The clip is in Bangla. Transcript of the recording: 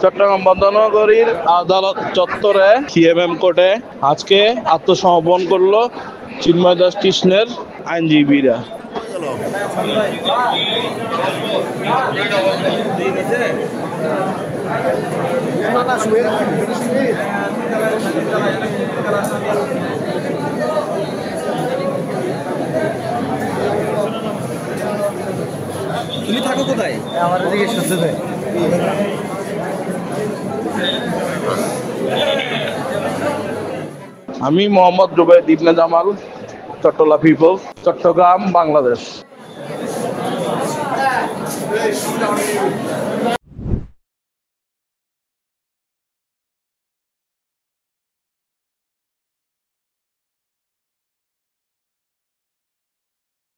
চট্টগ্রাম বন্দরনগরীর আদালত চত্বরে সিএমএম কোর্টে আজকে আত্মসমর্পণ করলো চিন্ময় দাস কৃষ্ণের আইনজীবীরা। তুমি থাকো কোথায়? আমার দিকে শুনতে দেয়। আমি মোহাম্মদ জুবাইদ ইবনে জামাল, চট্টলা পিপল, চট্টগ্রাম, বাংলাদেশ।